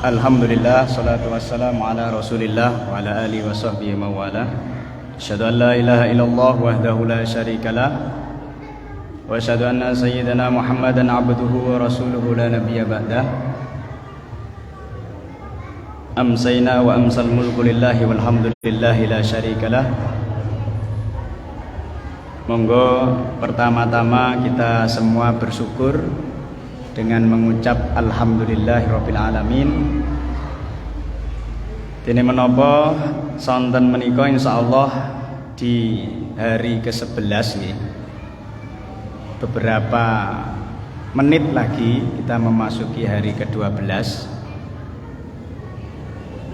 Alhamdulillah, salatu wassalamu ala rasulillah wa ala alihi wa sahbihi mawala. Asyhadu an la ilaha illallah wahdahu la syarikalah wa asyhadu anna sayyidana Muhammadan abduhu wa rasuluhu la nabiyya ba'dah. Amsayna wa amsal mulku lillahi walhamdulillahi la syarikalah. Monggo pertama-tama kita semua bersyukur dengan mengucap alhamdulillahirabbil alamin. Dene menapa sonten menika insyaallah di hari ke-11 nggih. Beberapa menit lagi kita memasuki hari ke-12.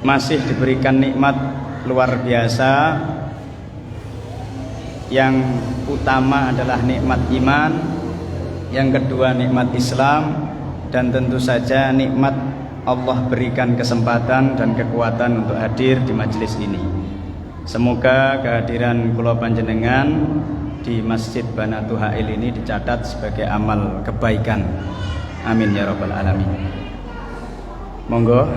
Masih diberikan nikmat luar biasa. Yang utama adalah nikmat iman, yang kedua nikmat Islam, dan tentu saja nikmat Allah berikan kesempatan dan kekuatan untuk hadir di majelis ini. Semoga kehadiran kula panjenengan di Masjid Banatu Hail ini dicatat sebagai amal kebaikan. Amin ya rabbal alamin. Monggo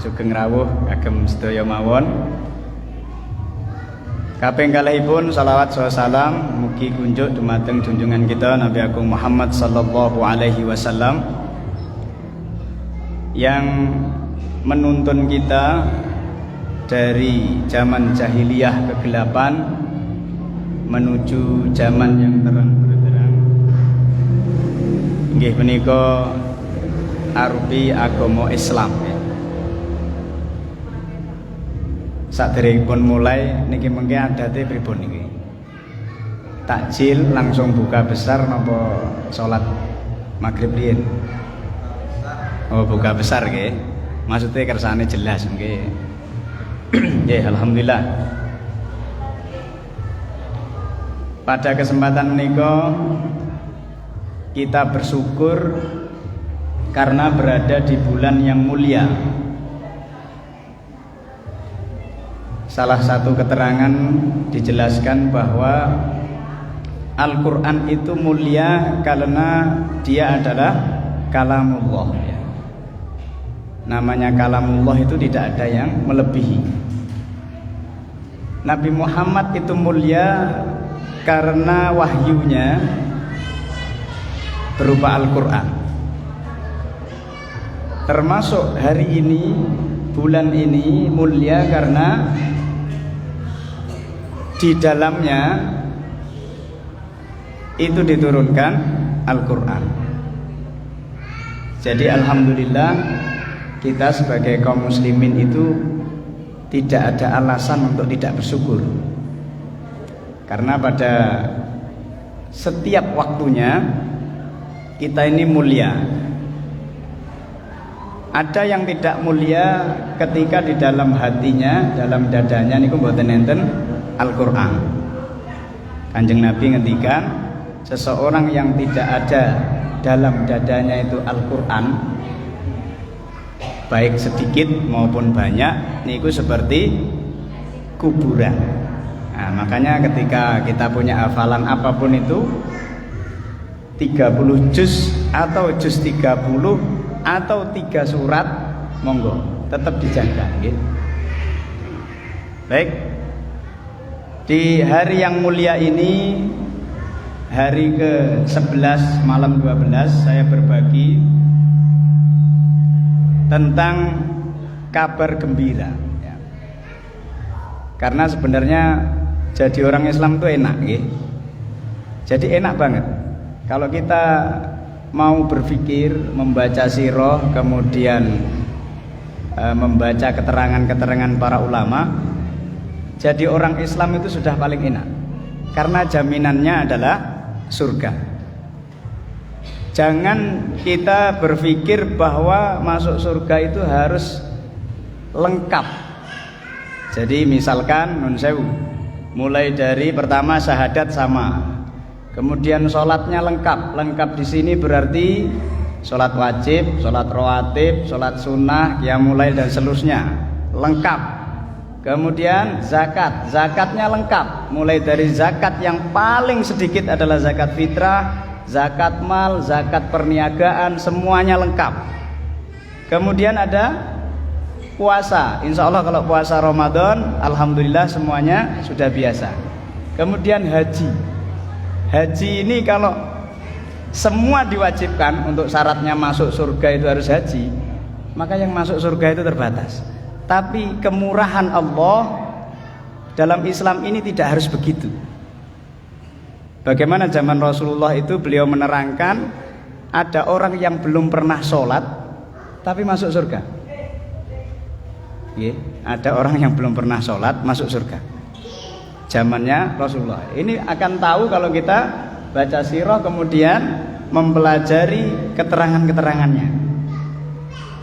sugeng rawuh kagem sedaya mawon. Kaping kalihipun salawat salam mugi kunjuk dumateng junjungan kita Nabi Agung Muhammad sallallahu alaihi wasallam yang menuntun kita dari zaman jahiliyah kegelapan menuju zaman yang terang benderang. Nggih menika arupi agama Islam. Saderengipun mulai niki mengke adate pripun niki? Takjil langsung buka besar napa salat maghrib riyin? Oh, buka besar nggih. Maksudnya kersane jelas nggih. Nggih, alhamdulillah. Pada kesempatan menika kita bersyukur karena berada di bulan yang mulia. Salah satu keterangan dijelaskan bahwa Al-Quran itu mulia karena dia adalah kalamullah. Namanya kalamullah itu tidak ada yang melebihi. Nabi Muhammad itu mulia karena wahyunya berupa Al-Quran. Termasuk hari ini, bulan ini mulia karena di dalamnya itu diturunkan Al-Quran. Jadi alhamdulillah kita sebagai kaum muslimin itu tidak ada alasan untuk tidak bersyukur. Karena pada setiap waktunya kita ini mulia. Ada yang tidak mulia ketika di dalam hatinya, dalam dadanya niku mboten enten Al-Quran. Kanjeng Nabi ngendikan seseorang yang tidak ada dalam dadanya itu Al-Quran, baik sedikit maupun banyak, niku seperti kuburan. Nah, makanya ketika kita punya hafalan apapun itu 30 juz atau juz 30 atau 3 surat, monggo tetap dijaga gitu. Baik, di hari yang mulia ini, hari ke-11 malam 12, saya berbagi tentang kabar gembira ya. Karena sebenarnya jadi orang Islam itu enak ya. Jadi enak banget kalau kita mau berpikir, membaca sirah, kemudian membaca keterangan-keterangan para ulama. Jadi orang Islam itu sudah paling enak karena jaminannya adalah surga. Jangan kita berpikir bahwa masuk surga itu harus lengkap. Jadi misalkan nun sewu, mulai dari pertama syahadat sama, kemudian sholatnya lengkap. Lengkap di sini berarti sholat wajib, sholat rawatib, sholat sunnah, qiyamul lail dan seterusnya lengkap. Kemudian zakat, zakatnya lengkap. Mulai dari zakat yang paling sedikit adalah zakat fitrah, zakat mal, zakat perniagaan, semuanya lengkap. Kemudian ada puasa. Insya Allah kalau puasa Ramadan, alhamdulillah semuanya sudah biasa. Kemudian haji. Haji ini kalau semua diwajibkan untuk syaratnya masuk surga itu harus haji, maka yang masuk surga itu terbatas. Tapi kemurahan Allah dalam Islam ini tidak harus begitu. Bagaimana zaman Rasulullah itu beliau menerangkan ada orang yang belum pernah sholat tapi masuk surga. Ada orang yang belum pernah sholat masuk surga. Zamannya Rasulullah. Ini akan tahu kalau kita baca sirah kemudian mempelajari keterangan-keterangannya.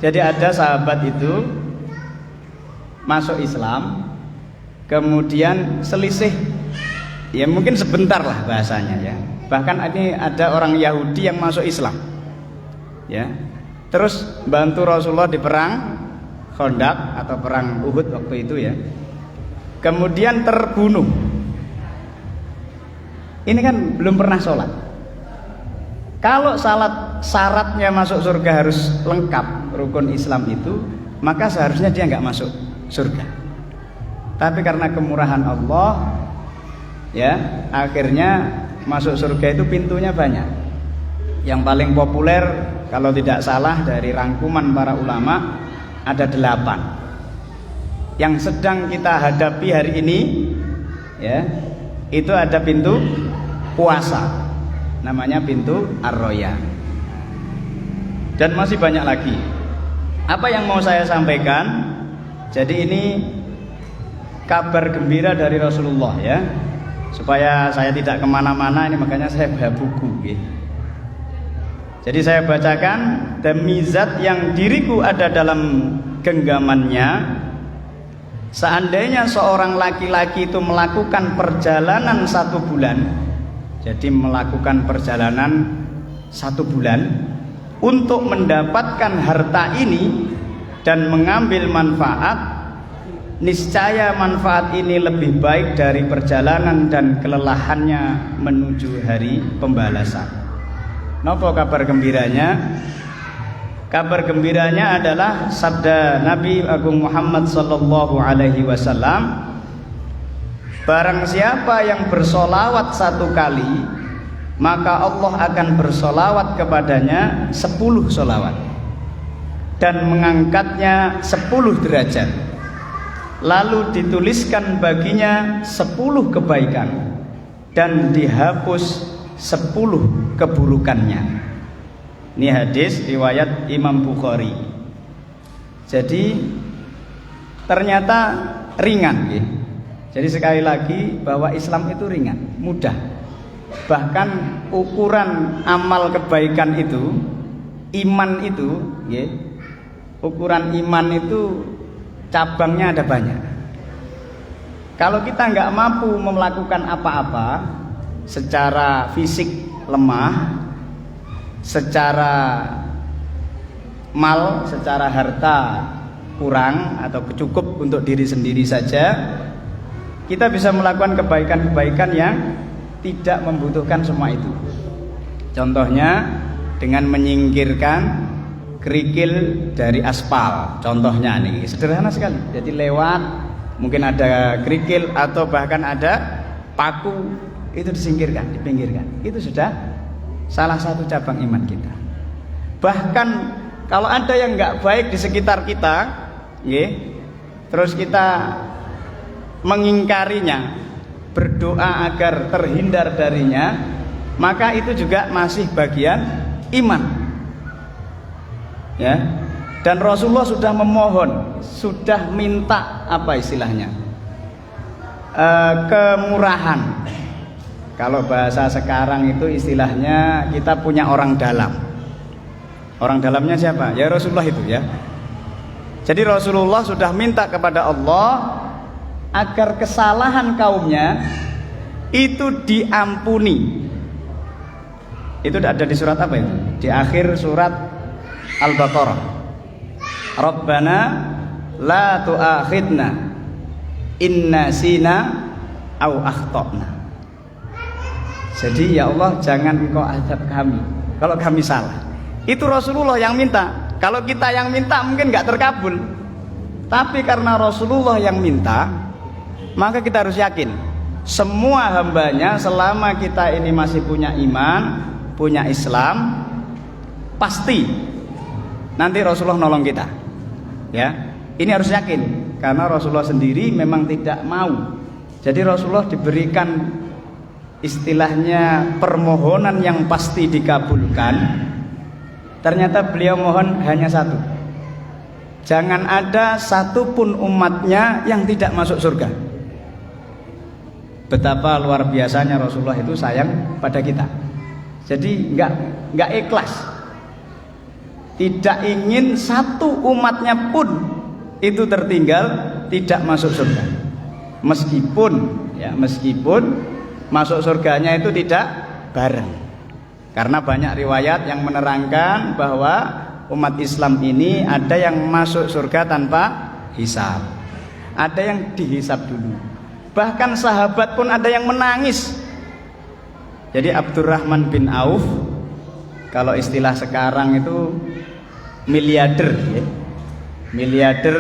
Jadi ada sahabat itu masuk Islam, kemudian selisih, ya mungkin sebentar lah bahasanya ya. Bahkan ini ada orang Yahudi yang masuk Islam, ya. Terus bantu Rasulullah di perang Khandaq atau perang Uhud waktu itu ya. Kemudian terbunuh. Ini kan belum pernah sholat. Kalau syaratnya masuk surga harus lengkap rukun Islam itu, maka seharusnya dia nggak masuk surga. Tapi karena kemurahan Allah, ya akhirnya masuk surga itu pintunya banyak. Yang paling populer kalau tidak salah dari rangkuman para ulama ada 8. Yang sedang kita hadapi hari ini, ya itu ada pintu puasa, namanya pintu Ar-Royan, dan masih banyak lagi. Apa yang mau saya sampaikan? Jadi ini kabar gembira dari Rasulullah ya, supaya saya tidak kemana-mana ini makanya saya bawa buku. Jadi saya bacakan, demi zat yang diriku ada dalam genggamannya, seandainya seorang laki-laki itu melakukan perjalanan 1 bulan, jadi melakukan perjalanan 1 bulan untuk mendapatkan harta ini dan mengambil manfaat, niscaya manfaat ini lebih baik dari perjalanan dan kelelahannya menuju hari pembalasan. Napa kabar gembiranya? Kabar gembiranya adalah sabda Nabi Agung Muhammad sallallahu alaihi wasallam, barang siapa yang bersolawat 1 kali, maka Allah akan bersolawat kepadanya 10 solawat dan mengangkatnya 10 derajat, lalu dituliskan baginya 10 kebaikan dan dihapus 10 keburukannya. Ini hadis riwayat Imam Bukhari. Jadi ternyata ringan ya. Jadi sekali lagi bahwa Islam itu ringan, mudah. Bahkan ukuran amal kebaikan itu, iman itu ya, ukuran iman itu cabangnya ada banyak. Kalau kita nggak mampu melakukan apa-apa, secara fisik lemah, secara mal, secara harta kurang atau cukup untuk diri sendiri saja, kita bisa melakukan kebaikan-kebaikan yang tidak membutuhkan semua itu. Contohnya dengan menyingkirkan kerikil dari aspal. Contohnya nih sederhana sekali. Jadi lewat mungkin ada kerikil atau bahkan ada paku, itu disingkirkan, dipinggirkan. Itu sudah salah satu cabang iman kita. Bahkan kalau ada yang nggak baik di sekitar kita, terus kita mengingkarinya, berdoa agar terhindar darinya, maka itu juga masih bagian iman. Ya. Dan Rasulullah sudah memohon, sudah minta apa istilahnya? Kemurahan. Kalau bahasa sekarang itu istilahnya kita punya orang dalam. Orang dalamnya siapa? Ya Rasulullah itu ya. Jadi Rasulullah sudah minta kepada Allah agar kesalahan kaumnya itu diampuni. Itu ada di surat apa itu? Di akhir surat Al-Baqarah. Rabbana la tu'akhidna inna sina au akhtana. Jadi ya Allah, jangan engkau azab kami kalau kami salah. Itu Rasulullah yang minta. Kalau kita yang minta mungkin nggak terkabul. Tapi karena Rasulullah yang minta, maka kita harus yakin semua hambanya selama kita ini masih punya iman, punya Islam, pasti nanti Rasulullah nolong kita. Ya, ini harus yakin karena Rasulullah sendiri memang tidak mau. Jadi Rasulullah diberikan istilahnya permohonan yang pasti dikabulkan. Ternyata beliau mohon hanya satu. Jangan ada satupun umatnya yang tidak masuk surga. Betapa luar biasanya Rasulullah itu sayang pada kita. Jadi nggak ikhlas, tidak ingin satu umatnya pun itu tertinggal tidak masuk surga. Meskipun masuk surganya itu tidak bareng. Karena banyak riwayat yang menerangkan bahwa umat Islam ini ada yang masuk surga tanpa hisab, ada yang dihisab dulu. Bahkan sahabat pun ada yang menangis. Jadi Abdurrahman bin Auf, kalau istilah sekarang itu miliarder, ya. Miliarder,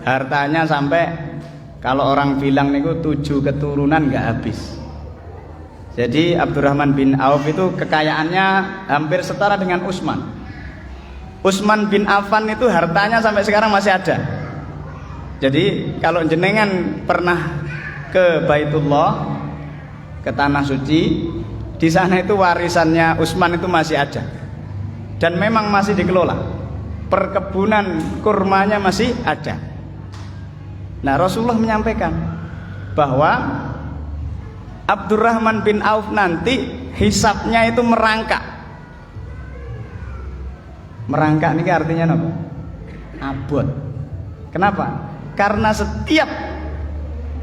hartanya sampai kalau orang bilang niku 7 keturunan nggak habis. Jadi Abdurrahman bin Auf itu kekayaannya hampir setara dengan Utsman. Utsman bin Affan itu hartanya sampai sekarang masih ada. Jadi kalau jenengan pernah ke Baitullah, ke tanah suci, di sana itu warisannya Utsman itu masih ada. Dan memang masih dikelola. Perkebunan kurmanya masih ada. Nah, Rasulullah menyampaikan bahwa Abdurrahman bin Auf nanti hisabnya itu merangkak. Merangkak ini artinya apa? Abot. Kenapa? Karena setiap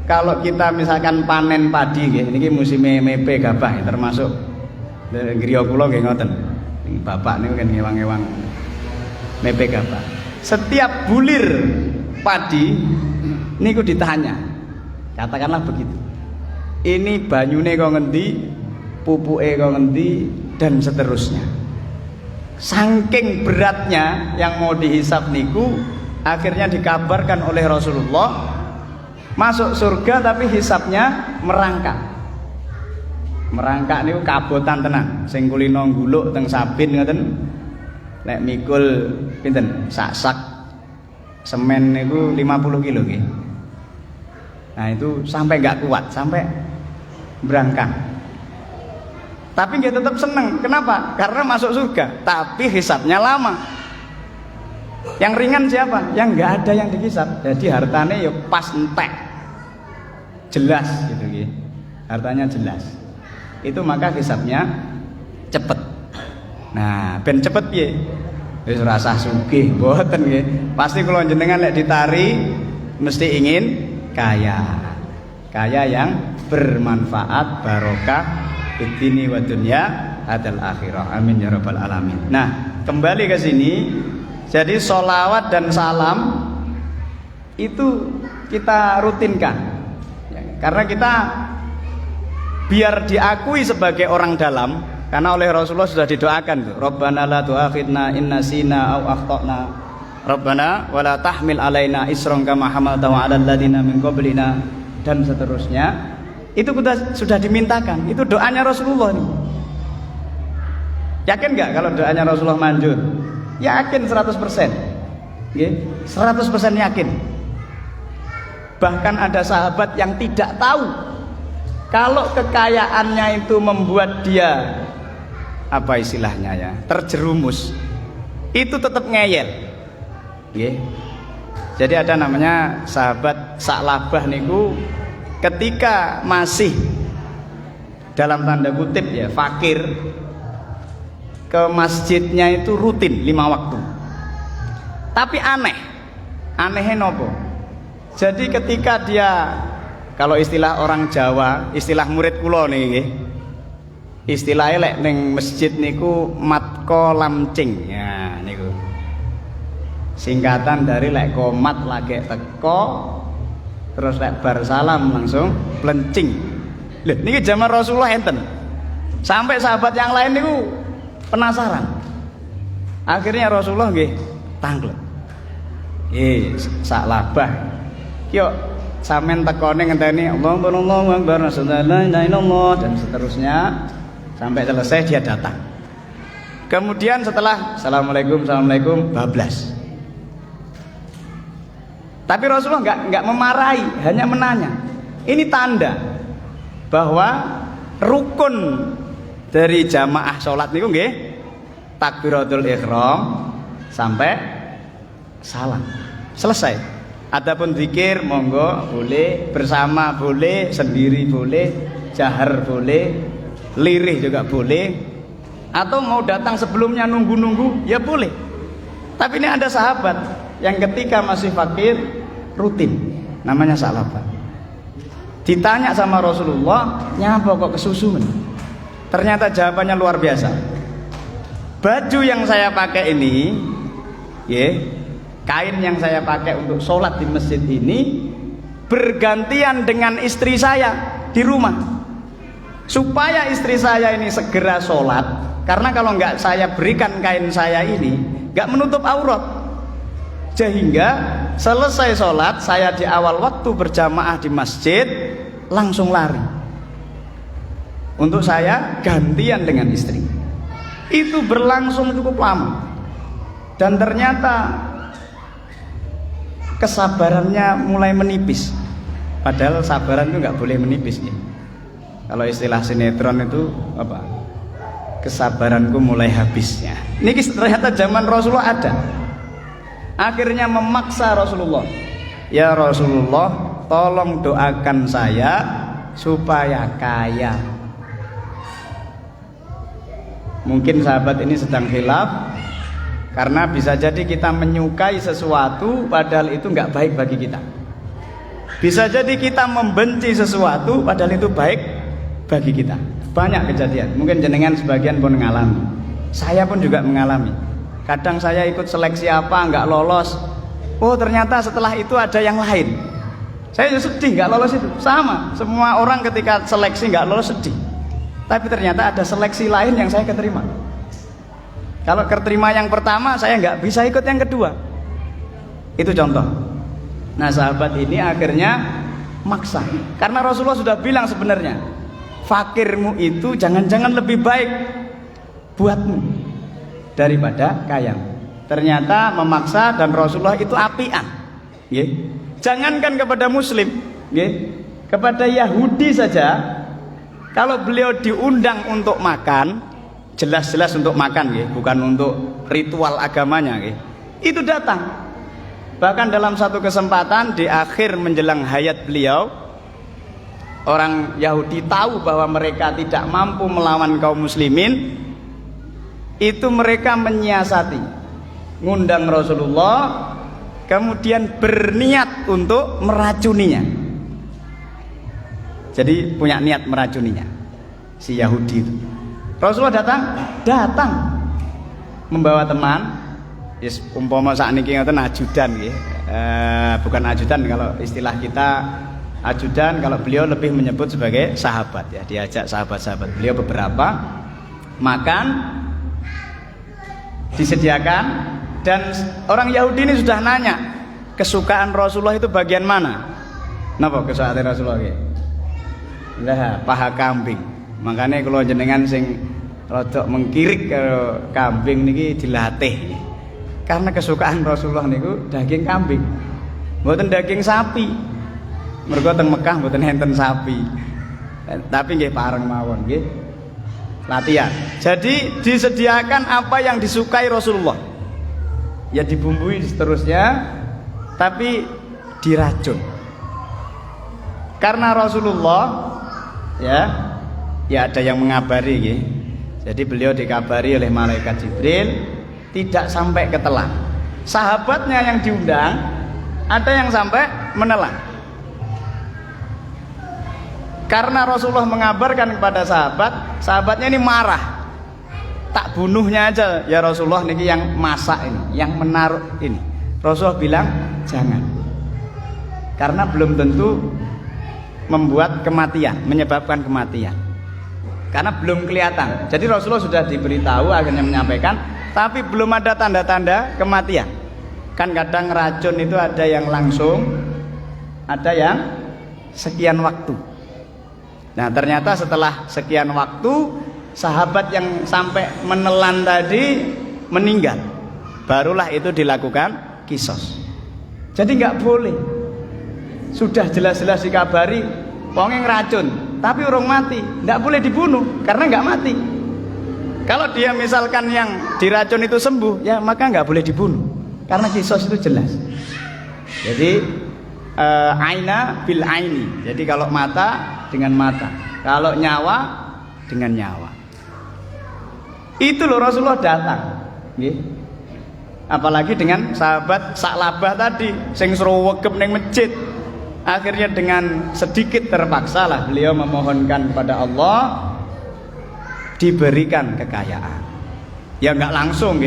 kalau kita misalkan panen padi, ini musim mepe gabah, termasuk griya kula nggih ngoten. Bapak niku kan ngewang-ngewang mepe gabah. Setiap bulir padi niku ditanya. Katakanlah begitu. Ini banyune kok ngendi, pupuke kok ngendi, dan seterusnya. Saking beratnya yang mau dihisab niku, akhirnya dikabarkan oleh Rasulullah masuk surga tapi hisabnya merangkak. Merangkak niku kabotan tenan. Sing kulino ngguluk teng sabin ngoten. Lek mikul pinten? Sak semen niku 50 kilo nggih. Nah, itu sampai enggak kuat, sampai berangkat. Tapi dia tetap seneng. Kenapa? Karena masuk surga. Tapi hisabnya lama. Yang ringan siapa? Yang nggak ada yang dihisab. Jadi hartanya ya pas entek, jelas gitu ya. Hartanya jelas. Itu maka hisabnya cepet. Nah, ben cepet piye? Wis rasah sugih, mboten nggih. Pasti kula jenengan lek ditari mesti ingin kaya. Kaya yang bermanfaat, barokah fid-dini wa dunya hadal akhirah. Amin ya rabbal alamin. Nah, kembali ke sini. Jadi sholawat dan salam itu kita rutinkan ya, karena kita biar diakui sebagai orang dalam. Karena oleh Rasulullah sudah didoakan tuh, Rabbana la tu'akhidna in nasina aw akhtana, Rabbana wa la tahmil alaina isran kama hamaltahu 'alal ladzina min qablina, dan seterusnya. Itu kita sudah dimintakan. Itu doanya Rasulullah nih. Yakin nggak kalau doanya Rasulullah manjur? Yakin 100%. Nggih, 100% yakin. Bahkan ada sahabat yang tidak tahu kalau kekayaannya itu membuat dia apa istilahnya ya, terjerumus. Itu tetap ngeyel. Nggih. Jadi ada namanya sahabat Sa'labah niku, ketika masih dalam tanda kutip ya fakir, ke masjidnya itu rutin 5 waktu. Tapi anehnya nopo. Jadi ketika dia, kalau istilah orang Jawa, istilah murid kula niki, istilahnya lek ning masjid niku matko lamcing. Ya niku. Singkatan dari lek komat lagi teko, terus lek bar salam langsung plencing. Lho niki zaman Rasulullah enten. Sampai sahabat yang lain niku penasaran. Akhirnya Rasulullah nggih tanglet. Sak labah. Yo sampean tekone ngenteni Allahu Akbar dan seterusnya sampai selesai dia datang. Kemudian setelah assalamualaikum bablas. Tapi Rasulullah enggak memarahi, hanya menanya. Ini tanda bahwa rukun dari jamaah sholat niku nggih takbiratul ihram sampai salam. Selesai. Adapun zikir monggo boleh, bersama boleh, sendiri boleh, jahar boleh, lirih juga boleh, atau mau datang sebelumnya nunggu-nunggu ya boleh. Tapi ini ada sahabat yang ketika masih fakir rutin, namanya Sa'labah. Ditanya sama Rasulullah, nyapa kok kesusun? Ternyata jawabannya luar biasa. Baju yang saya pakai ini, kain yang saya pakai untuk sholat di masjid ini bergantian dengan istri saya di rumah, supaya istri saya ini segera sholat. Karena kalau nggak saya berikan kain saya ini, nggak menutup aurat. Sehingga selesai sholat, saya di awal waktu berjamaah di masjid langsung lari untuk saya gantian dengan istri. Itu berlangsung cukup lama, dan ternyata kesabarannya mulai menipis. Padahal sabaran itu nggak boleh menipis ya. Kalau istilah sinetron itu apa? Kesabaranku mulai habisnya. Ini ternyata zaman Rasulullah ada. Akhirnya memaksa Rasulullah, ya Rasulullah, tolong doakan saya supaya kaya. Mungkin sahabat ini sedang khilaf, karena bisa jadi kita menyukai sesuatu padahal itu nggak baik bagi kita. Bisa jadi kita membenci sesuatu padahal itu baik bagi kita. Banyak kejadian. Mungkin jenengan sebagian pun mengalami. Saya pun juga mengalami. Kadang saya ikut seleksi apa nggak lolos. Oh ternyata setelah itu ada yang lain. Saya sedih nggak lolos itu. Sama. Semua orang ketika seleksi nggak lolos sedih. Tapi ternyata ada seleksi lain yang saya keterima. Kalau keterima yang pertama, saya nggak bisa ikut yang kedua. Itu contoh. Nah sahabat ini akhirnya maksa, karena Rasulullah sudah bilang sebenarnya fakirmu itu jangan-jangan lebih baik buatmu daripada kayamu. Ternyata memaksa, dan Rasulullah itu apian. Jangankan kepada muslim, kepada Yahudi saja, kalau beliau diundang untuk makan, jelas-jelas untuk makan, bukan untuk ritual agamanya, itu datang. Bahkan dalam satu kesempatan di akhir menjelang hayat beliau, orang Yahudi tahu bahwa mereka tidak mampu melawan kaum muslimin, itu mereka menyiasati, ngundang Rasulullah, kemudian berniat untuk meracuninya. Jadi punya niat meracuninya si Yahudi itu. Rasulullah datang membawa teman, umpama sakniki ngoten ajudan nggih. Bukan ajudan kalau istilah kita ajudan, kalau beliau lebih menyebut sebagai sahabat ya. Diajak sahabat-sahabat beliau beberapa makan, disediakan, dan orang Yahudi ini sudah nanya kesukaan Rasulullah itu bagian mana. Napa kesukaan Rasulullah nggih? Lah paha kambing. Makanya kalau jenengan sing rodok mengkirik kalau kambing niki dilatih. Karena kesukaan Rasulullah niku daging kambing, mboten daging sapi. Mergo teng Mekah mboten enten sapi. Tapi nggih pareng mawon nggih. Latihan. Jadi disediakan apa yang disukai Rasulullah. Ya dibumbui seterusnya, tapi diracun. Karena Rasulullah ya ada yang mengabari nggih. Jadi beliau dikabari oleh malaikat Jibril tidak sampai ketelan. Sahabatnya yang diundang ada yang sampai menelan. Karena Rasulullah mengabarkan kepada sahabatnya ini marah. Tak bunuhnya aja ya Rasulullah, niki yang masak ini, yang menaruh ini. Rasulullah bilang jangan. Karena belum tentu membuat kematian, menyebabkan kematian. Karena belum kelihatan. Jadi Rasulullah sudah diberitahu, akhirnya menyampaikan, tapi belum ada tanda-tanda kematian. Kan kadang racun itu ada yang langsung, ada yang sekian waktu. Nah ternyata setelah sekian waktu sahabat yang sampai menelan tadi meninggal, barulah itu dilakukan kisos. Jadi nggak boleh, sudah jelas-jelas dikabari wong racun tapi urung mati, nggak boleh dibunuh karena nggak mati. Kalau dia misalkan yang diracun itu sembuh, ya maka nggak boleh dibunuh karena kisos itu jelas. Jadi aina bil aini, jadi kalau mata dengan mata, kalau nyawa dengan nyawa. Itu loh Rasulullah datang, apalagi dengan sahabat Sa'labah tadi sing srowegep ning masjid. Akhirnya dengan sedikit terpaksa lah beliau memohonkan kepada Allah diberikan kekayaan. Ya nggak langsung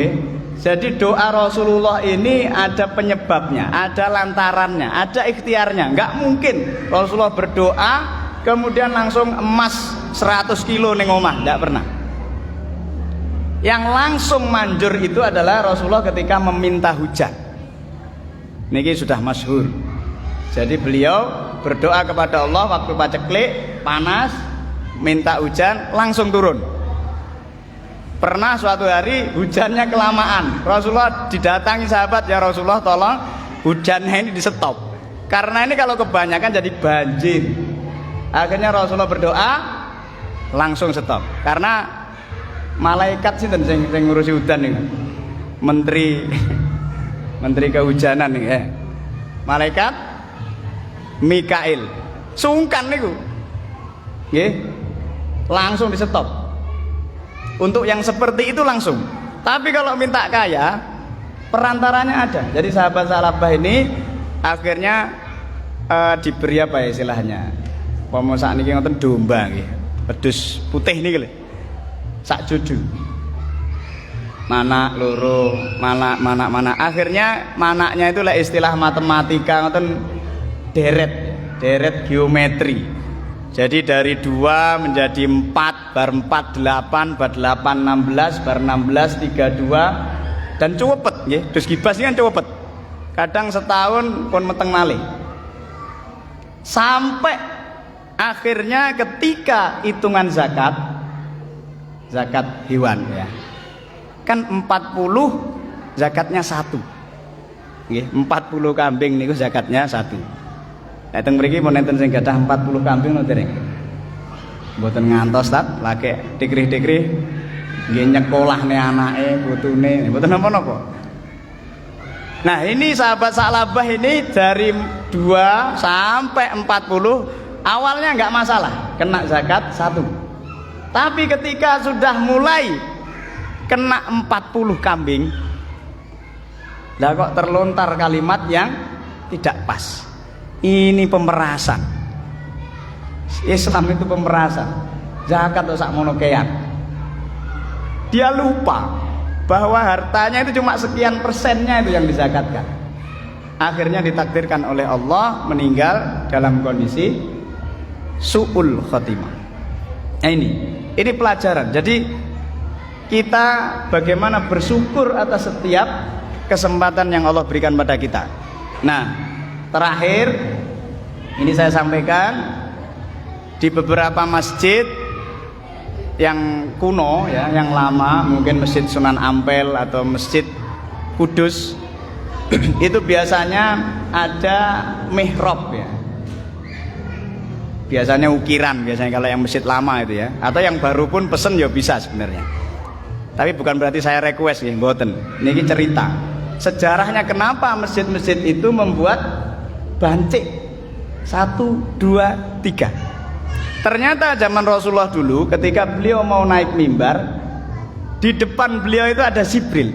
Jadi doa Rasulullah ini ada penyebabnya, ada lantarannya, ada ikhtiarnya. Nggak mungkin Rasulullah berdoa kemudian langsung emas 100 kilo ning omah, nggak pernah. Yang langsung manjur itu adalah Rasulullah ketika meminta hujan. Niki sudah masyhur. Jadi beliau berdoa kepada Allah waktu paceklik, panas, minta hujan, langsung turun. Pernah suatu hari hujannya kelamaan, Rasulullah didatangi sahabat, ya Rasulullah tolong hujannya ini di stop, karena ini kalau kebanyakan jadi banjir. Akhirnya Rasulullah berdoa langsung stop, karena malaikat sih yang ngurusi hujan nih, menteri kehujanan nih, malaikat Mikail sungkan nih, langsung di stop. Untuk yang seperti itu langsung. Tapi kalau minta kaya, perantaranya ada. Jadi sahabat Sa'labah ini akhirnya diberi apa ya istilahnya? Pemosak niki ngoten domba nggih. Pedus putih niki lho. Sak judu. Mana loro, mana. Akhirnya manaknya itu lah istilah matematika ngoten deret geometri. Jadi dari 2 menjadi 4, bar 4 8, bar 8 16, bar 16 32, dan cuwepet nggih. Dus gibas ini kan cuwepet. Kadang setahun pun meteng malih. Sampai akhirnya ketika hitungan zakat hewan ya. Kan 40 zakatnya 1. Nggih, 40 kambing niku zakatnya 1. Dateng mriki pun enten sing gadah 40 kambing napa dereng? Mboten ngantos tat, lagi dikrih-dikrih nggih nyekolahne anake, putune, mboten napa-napa. Nah, ini sahabat Sa'labah ini dari 2 sampai 40 awalnya enggak masalah, kena zakat 1. Tapi ketika sudah mulai kena 40 kambing, lah kok terlontar kalimat yang tidak pas. Ini pemerasan. Islam itu pemerasan. Zakat atau sakmono kean. Dia lupa bahwa hartanya itu cuma sekian persennya itu yang dizakatkan. Akhirnya ditakdirkan oleh Allah meninggal dalam kondisi su'ul khotimah. Nah ini pelajaran. Jadi kita bagaimana bersyukur atas setiap kesempatan yang Allah berikan pada kita. Nah, terakhir ini saya sampaikan di beberapa masjid yang kuno ya, yang lama, mungkin Masjid Sunan Ampel atau Masjid Kudus itu biasanya ada mihrab ya. Biasanya ukiran, biasanya kalau yang masjid lama itu ya, atau yang baru pun pesen ya bisa sebenarnya. Tapi bukan berarti saya request ya, mboten. Niki cerita. Sejarahnya kenapa masjid-masjid itu membuat bancik 1, 2, 3. Ternyata zaman Rasulullah dulu ketika beliau mau naik mimbar, di depan beliau itu ada Jibril.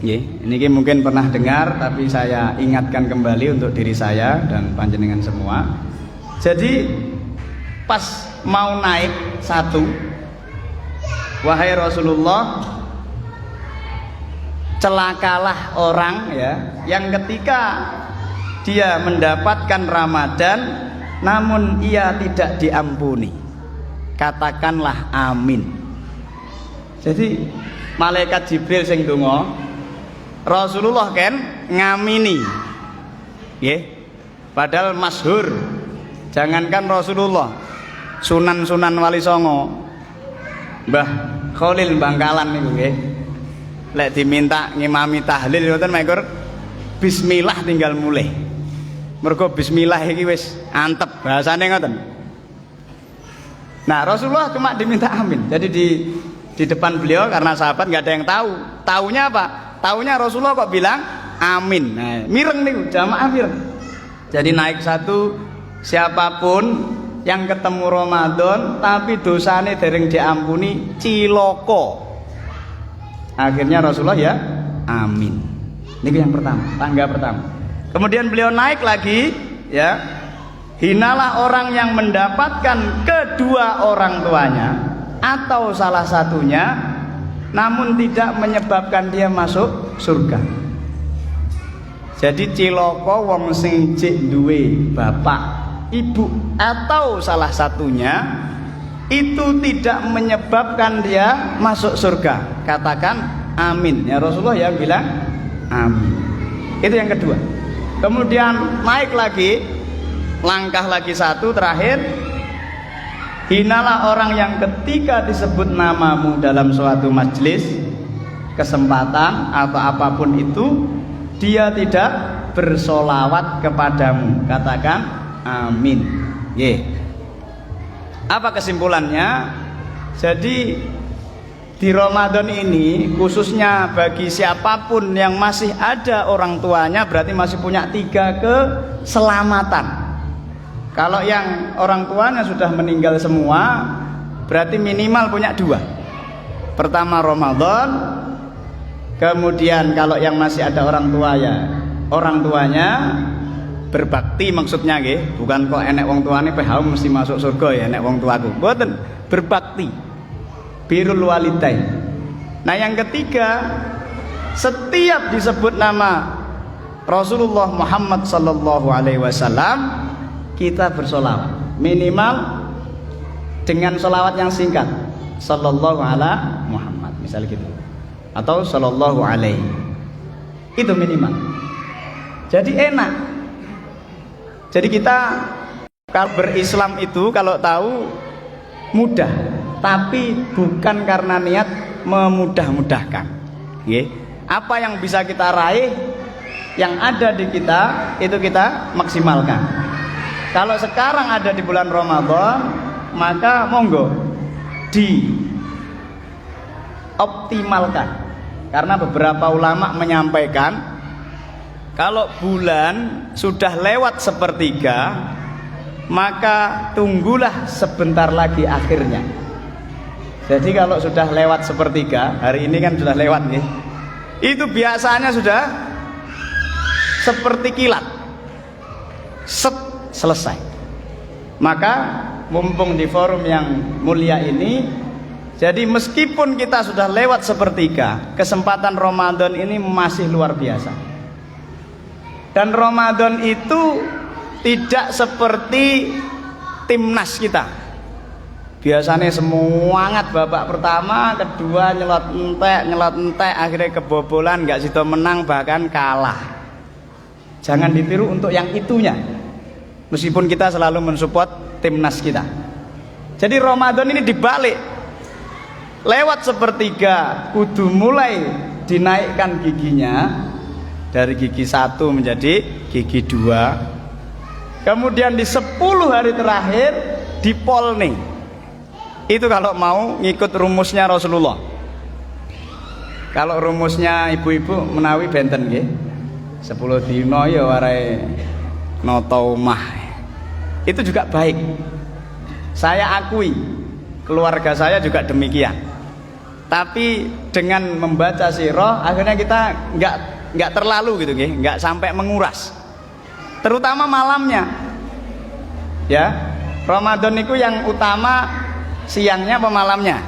Ini mungkin pernah dengar, tapi saya ingatkan kembali untuk diri saya dan panjenengan semua. Jadi pas mau naik 1, wahai Rasulullah, celakalah orang ya yang ketika dia mendapatkan Ramadan namun ia tidak diampuni, katakanlah amin. Jadi malaikat Jibril sing donga, Rasulullah kan ngamini. Nggih. Padahal masyhur. Jangankan Rasulullah, Sunan-sunan Wali Songo, Mbah Khalil Bangkalan niku nggih. Lek diminta ngimami tahlil ngoten makur bismillah tinggal mulai. Mergo bismillah iki wis antep bahasane ngoten. Nah, Rasulullah cuma diminta amin. Jadi di depan beliau karena sahabat nggak ada yang tahu. Taunya apa? Taunya Rasulullah kok bilang amin. Nah, mireng niku jamaah mireng. Jadi naik satu, siapapun yang ketemu Ramadan tapi dosane dereng diampuni ciloko. Akhirnya Rasulullah ya amin. Ini yang pertama, tangga pertama. Kemudian beliau naik lagi ya. Hinalah orang yang mendapatkan kedua orang tuanya atau salah satunya namun tidak menyebabkan dia masuk surga. Jadi ciloko wong sing jek duwe bapak, ibu atau salah satunya itu tidak menyebabkan dia masuk surga. Katakan amin. Ya Rasulullah ya bilang amin. Itu yang kedua. Kemudian naik lagi, langkah lagi satu terakhir. Hinalah orang yang ketika disebut namamu dalam suatu majelis, kesempatan atau apapun itu, dia tidak bersolawat kepadamu. Katakan amin. Apa kesimpulannya? Jadi di Ramadan ini khususnya bagi siapapun yang masih ada orang tuanya berarti masih punya 3 keselamatan. Kalau yang orang tuanya sudah meninggal semua berarti minimal punya 2. Pertama Ramadan, kemudian kalau yang masih ada orang tuanya berbakti maksudnya nggih, bukan kok enek wong tuane pehau mesti masuk surga ya enek wong tuaku. Mboten, berbakti. Birrul walidain. Nah, yang ketiga, setiap disebut nama Rasulullah Muhammad sallallahu alaihi wasallam kita bersolawat. Minimal dengan solawat yang singkat. Sallallahu ala Muhammad misalnya gitu. Atau sallallahu alaihi. Itu minimal. Jadi enak. Jadi kita kalau berislam itu kalau tahu mudah, tapi bukan karena niat memudah-mudahkan. Apa yang bisa kita raih, yang ada di kita itu kita maksimalkan. Kalau sekarang ada di bulan Ramadan, maka monggo dioptimalkan. Karena beberapa ulama menyampaikan kalau bulan sudah lewat sepertiga, maka tunggulah sebentar lagi akhirnya. Jadi kalau sudah lewat sepertiga, hari ini kan sudah lewat nih, itu biasanya sudah seperti kilat, selesai. Maka mumpung di forum yang mulia ini, jadi meskipun kita sudah lewat sepertiga, kesempatan Ramadan ini masih luar biasa. Dan Ramadan itu tidak seperti timnas kita. Biasanya semangat babak pertama, kedua nyelot entek, akhirnya kebobolan, nggak sido menang bahkan kalah. Jangan ditiru untuk yang itunya. Meskipun kita selalu mensupport timnas kita. Jadi Ramadan ini dibalik. Lewat sepertiga kudu mulai dinaikkan giginya dari gigi 1 menjadi gigi 2. Kemudian di 10 hari terakhir dipolning. Itu kalau mau ngikut rumusnya Rasulullah. Kalau rumusnya ibu-ibu menawi benten nggih. 10 dino ya warai nata omah. Itu juga baik. Saya akui, keluarga saya juga demikian. Tapi dengan membaca sirah akhirnya kita enggak terlalu gitu nggih, enggak sampai menguras. Terutama malamnya. Ya. Ramadan itu yang utama siangnya apa malamnya?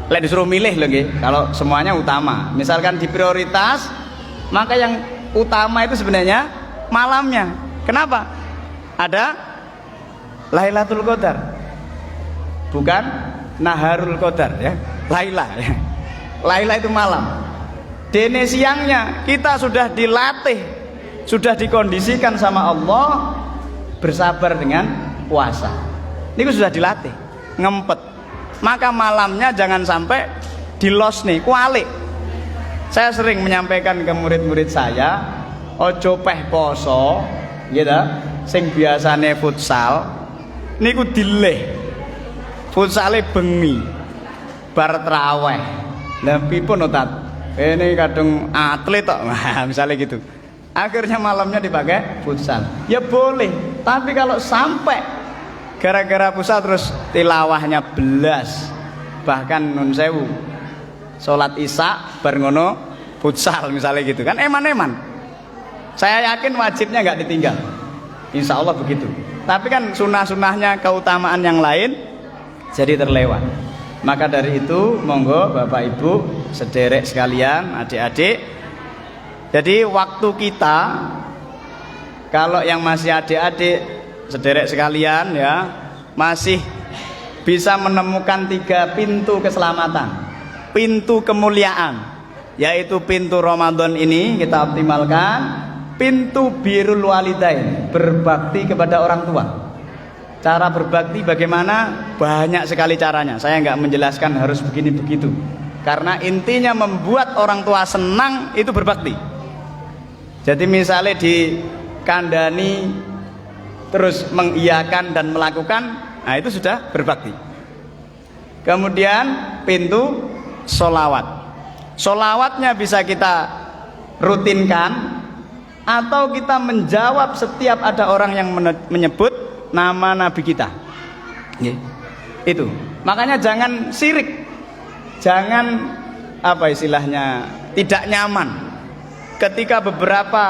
Lek disuruh milih loh nggih, kalau semuanya utama. Misalkan di prioritas, maka yang utama itu sebenarnya malamnya. Kenapa? Ada Lailatul Qadar. Bukan Naharul Qadar ya. Laila. Laila itu malam. Dene siangnya kita sudah dilatih, sudah dikondisikan sama Allah bersabar dengan puasa. Ini sudah dilatih, ngempet. Maka malamnya jangan sampai dilos nih, kualik. Saya sering menyampaikan ke murid-murid saya, ojo peh poso, gitu. Sing biasane futsal, niku dileh. Futsale bengi, bar traweh. Lah pipun otat? Ini kadung atlet tok, nah, misalnya gitu. Akhirnya malamnya dipakai futsal. Ya boleh, tapi kalau sampai gara-gara futsal terus tilawahnya belas, bahkan nun sewu, sholat isya bar ngono futsal misalnya gitu kan, eman-eman. Saya yakin wajibnya nggak ditinggal, insya Allah begitu. Tapi kan sunnah-sunnahnya, keutamaan yang lain jadi terlewat. Maka dari itu monggo Bapak Ibu sederek sekalian, adik-adik, jadi waktu kita, kalau yang masih adik-adik sederek sekalian ya, masih bisa menemukan 3 pintu keselamatan, pintu kemuliaan, yaitu pintu Ramadan ini kita optimalkan, pintu birrul walidain, berbakti kepada orang tua. Cara berbakti bagaimana? Banyak sekali caranya. Saya nggak menjelaskan harus begini begitu, karena intinya membuat orang tua senang itu berbakti. Jadi misalnya dikandani terus mengiyakan dan melakukan, nah itu sudah berbakti. Kemudian pintu sholawat. Sholawatnya bisa kita rutinkan, atau kita menjawab setiap ada orang yang menyebut nama Nabi kita. Itu. Makanya jangan sirik, jangan apa istilahnya, tidak nyaman ketika beberapa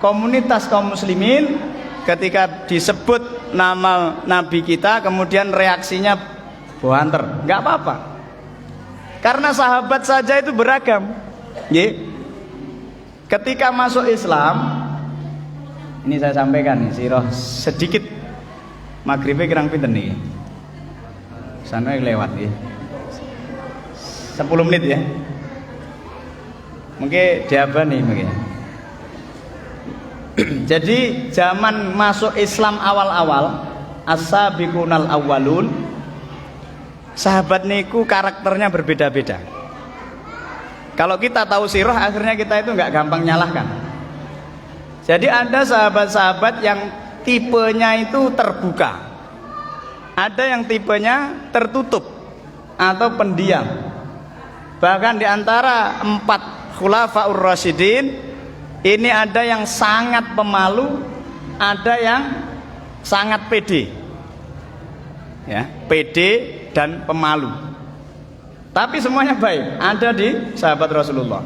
komunitas kaum muslimin ketika disebut nama Nabi kita kemudian reaksinya banter. Nggak apa-apa, karena sahabat saja itu beragam. Ketika masuk Islam, ini saya sampaikan nih sirah sedikit. Maghribnya kirang pinten nih, sana lewat ya 10 menit ya, mungkin jawaban nih mungkin. Jadi zaman masuk Islam awal-awal, as-sabiqunal awwalun, sahabat niku karakternya berbeda-beda. Kalau kita tahu sirah, akhirnya kita itu nggak gampang nyalahkan. Jadi ada sahabat-sahabat yang tipenya itu terbuka, ada yang tipenya tertutup atau pendiam. Bahkan di antara 4 khulafaur rasyidin ini ada yang sangat pemalu, ada yang sangat pede, ya, pede dan pemalu. Tapi semuanya baik, ada di sahabat Rasulullah.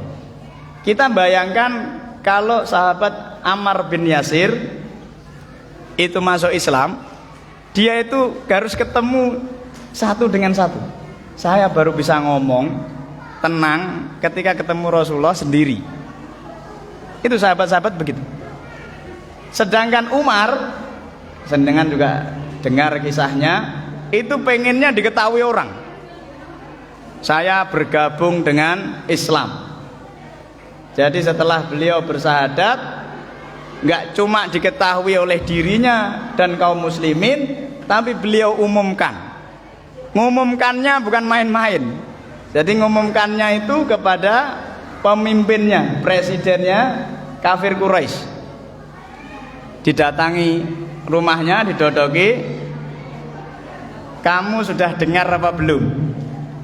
Kita bayangkan kalau sahabat Ammar bin Yasir itu masuk Islam, dia itu harus ketemu satu dengan satu. Saya baru bisa ngomong tenang ketika ketemu Rasulullah sendiri. Itu sahabat-sahabat begitu. Sedangkan Umar, sendengan juga dengar kisahnya, itu pengennya diketahui orang. Saya bergabung dengan Islam. Jadi setelah beliau bersahadat, nggak cuma diketahui oleh dirinya dan kaum muslimin, tapi beliau umumkan. Ngumumkannya bukan main-main. Jadi ngumumkannya itu kepada pemimpinnya, presidennya kafir Quraisy. Didatangi rumahnya, didodoki, kamu sudah dengar apa belum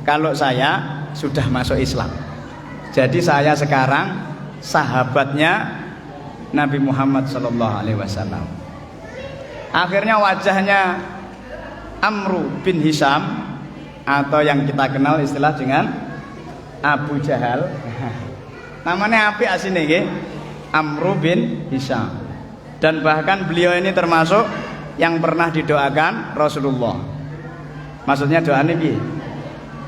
kalau saya sudah masuk Islam? Jadi saya sekarang sahabatnya Nabi Muhammad SAW. Akhirnya wajahnya Amru bin Hisham, atau yang kita kenal istilah dengan Abu Jahal, namanya api asine nggih, Amru bin Hisham. Dan bahkan beliau ini termasuk yang pernah didoakan Rasulullah. Maksudnya doanya piye?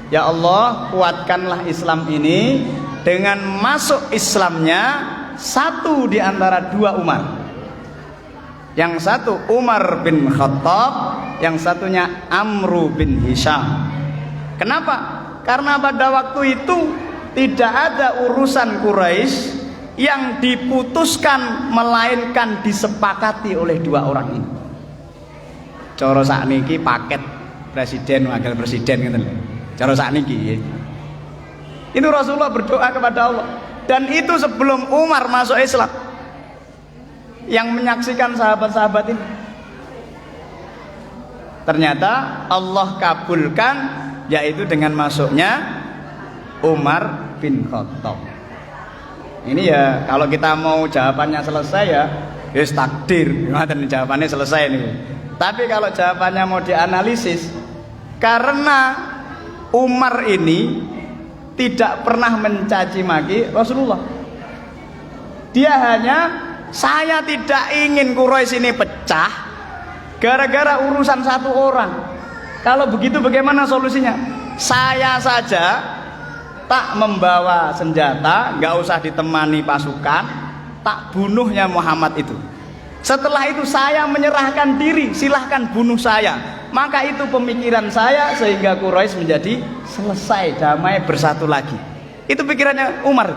Ya Allah, kuatkanlah Islam ini dengan masuk Islamnya satu di antara 2 Umar. Yang satu Umar bin Khattab, yang satunya Amru bin Hisham. Kenapa? Karena pada waktu itu tidak ada urusan Quraisy yang diputuskan melainkan disepakati oleh dua orang ini. Cara sakniki paket presiden wakil presiden gitu loh. Cara sakniki. Itu Rasulullah berdoa kepada Allah, dan itu sebelum Umar masuk Islam. Yang menyaksikan sahabat-sahabat ini, ternyata Allah kabulkan, yaitu dengan masuknya Umar bin Khattab. Ini ya kalau kita mau jawabannya selesai ya yes, takdir, jawabannya selesai nih. Tapi kalau jawabannya mau dianalisis, karena Umar ini tidak pernah mencaci maki Rasulullah. Dia hanya, saya tidak ingin Quraisy ini pecah gara-gara urusan satu orang. Kalau begitu bagaimana solusinya? Saya saja tak membawa senjata, nggak usah ditemani pasukan, tak bunuhnya Muhammad itu. Setelah itu saya menyerahkan diri, silahkan bunuh saya. Maka itu pemikiran saya, sehingga Quraisy menjadi selesai, damai, bersatu lagi. Itu pikirannya Umar.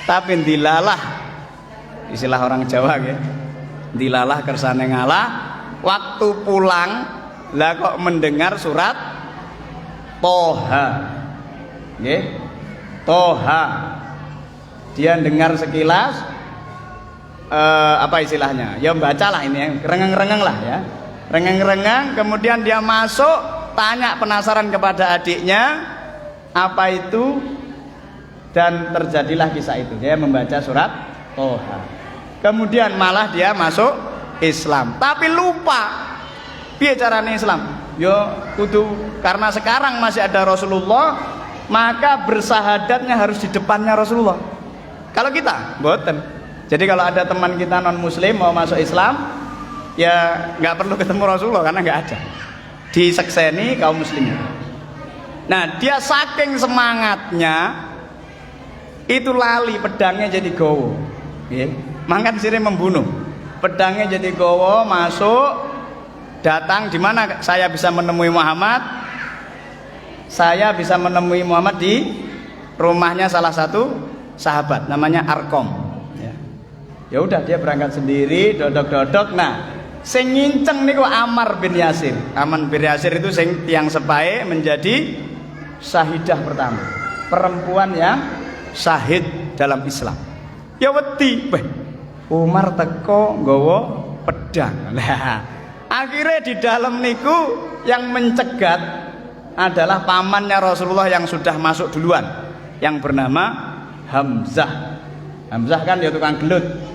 Tapi dilalah, istilah orang Jawa ya, dilalah kersane ngalah. Waktu pulang lah kok mendengar surat Toha, Toha. Dia dengar sekilas, apa istilahnya? Ya bacalah ini, rengeng-rengeng lah ya, rengeng-rengeng. Kemudian dia masuk, tanya penasaran kepada adiknya apa itu, dan terjadilah kisah itu. Dia membaca surat Toha. Kemudian malah dia masuk Islam, tapi lupa piye carane Islam. Yo kudu, karena sekarang masih ada Rasulullah, maka bersahadatnya harus di depannya Rasulullah. Kalau kita boten. Jadi kalau ada teman kita non muslim mau masuk Islam, ya nggak perlu ketemu Rasulullah karena nggak ada. Disekseni kaum muslimin. Nah, dia saking semangatnya itu lali pedangnya jadi gowo. Mangkat sirih membunuh. Pedangnya jadi gowo, masuk, datang di mana saya bisa menemui Muhammad? Saya bisa menemui Muhammad di rumahnya salah satu sahabat namanya Arkom. Ya udah, dia berangkat sendiri, dodok-dodok. Nah, sing nginceng niku Ammar bin Yasir. Ammar bin Yasir itu sing tiang sepae menjadi syahidah pertama, perempuan yang syahid dalam Islam. Ya wedi, Umar teko nggawa pedang. Nah, akhirnya di dalam niku yang mencegat adalah pamannya Rasulullah yang sudah masuk duluan, yang bernama Hamzah. Hamzah kan ya tukang gelut.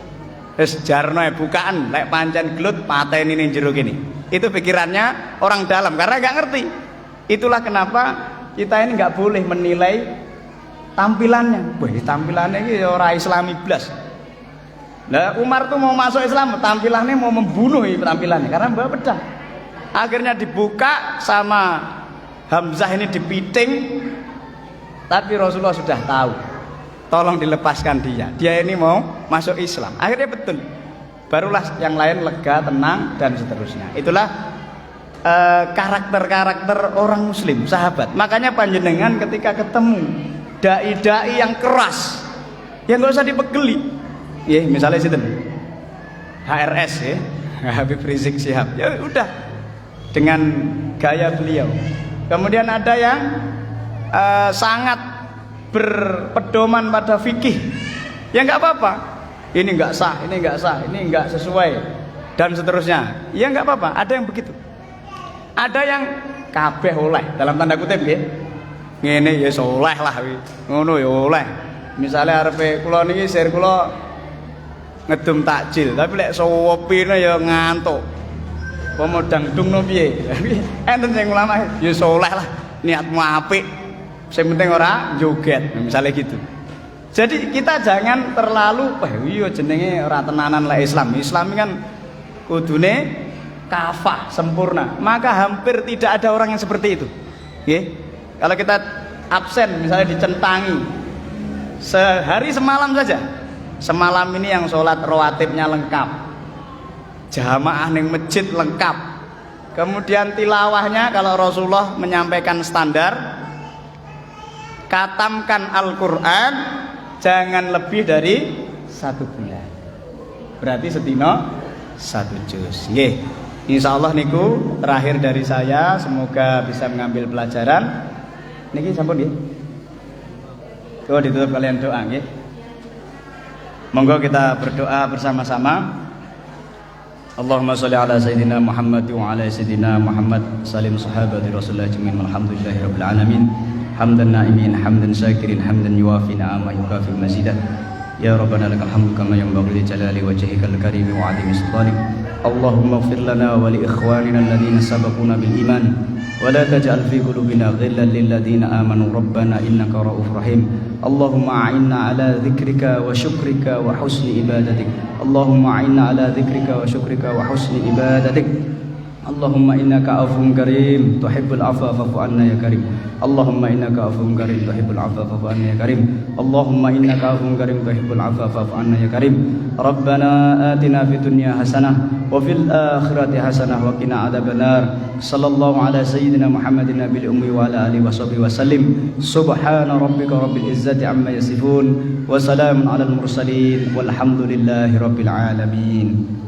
Wis jarno bukaan, lek pancen gelut pateni ning jero kene. Itu pikirannya orang dalam karena nggak ngerti. Itulah kenapa kita ini nggak boleh menilai tampilannya. Wah, tampilannya ini ora Islami blas. Nah, Umar tuh mau masuk Islam, tampilannya mau membunuh tampilannya karena bawa pedang. Akhirnya dibuka sama Hamzah ini dipiting, tapi Rasulullah sudah tahu. Tolong dilepaskan dia. Dia ini mau masuk Islam. Akhirnya betul. Barulah yang lain lega, tenang dan seterusnya. Itulah karakter-karakter orang muslim, sahabat. Makanya panjenengan ketika ketemu dai-dai yang keras, ya nggak usah dipegeli. Ya, misalnya situ HRS ya, Habib Rizik Syihab. Ya udah, dengan gaya beliau. Kemudian ada yang sangat berpedoman pada fikih, ya nggak apa-apa. Ini nggak sah, ini nggak sah, ini nggak sesuai dan seterusnya. Ya nggak apa-apa. Ada yang begitu. Ada yang kabeh oleh dalam tanda kutip ya. Ngene ya soleh lah, ngono ya oleh. Misalnya arepe kula niki sir kula ngedum takjil, tapi lek sopine ya ngantuk. Pomo dangdung no piye? Enten sing ulama ya soleh lah, niatmu apik. Yang penting ora joget, misalnya gitu. Jadi kita jangan terlalu iya jenenge ora tenanan lah Islam. Islam kan kudune kafah, sempurna. Maka hampir tidak ada orang yang seperti itu. Kalau kita absen misalnya dicentangi sehari semalam saja. Semalam ini yang sholat rawatibnya lengkap, jamaah ning masjid lengkap. Kemudian tilawahnya kalau Rasulullah menyampaikan standar katamkan Al-Quran jangan lebih dari 1 bulan. Berarti setino 1 juz. Nggih. Insyaallah niku terakhir dari saya, semoga bisa mengambil pelajaran. Niki sampun nggih. Coba ditutup kalian doa nggih. Monggo kita berdoa bersama-sama. Allahumma sholli ala sayyidina Muhammad wa ala sayyidina Muhammad salim sahabati Rasulullah jami'in walhamdulillahi rabbil alamin. Hamdan na'imin, hamdan syakirin, hamdan yuwafi ni'ama yukafi mazidah. Ya Rabbana lakal hamdu kama yanbaghi li jalali wajhikal karim wa 'azimi sultanik. Allahumma ighfir lana wa li ikhwanina alladhina sabaquna bil iman wa la taj'al fi qulubina ghillan lil ladzina amanu rabbana innaka ra'ufur rahim. Allahumma a'inna ala dzikrika wa syukrika wa husni ibadatik. Allahumma a'inna ala dzikrika wa syukrika wa husni ibadatik. Allahumma innaka afuwwun karim tuhibbul afwa fa'fu anna ya karim. Allahumma innaka afuwwun karim tuhibbul afwa fa'fu anna ya karim. Allahumma innaka afuwwun karim tuhibbul afwa fa'fu anna ya karim. Rabbana atina fid dunya hasanah wa fil akhirati hasanah wa qina adzabannar. Sallallahu ala sayyidina Muhammadin nabiyil ummi wa ala alihi washabbihi wasallim. Subhana rabbika rabbil izzati amma yasifun wa salamun alal mursalin walhamdulillahi rabbil alamin.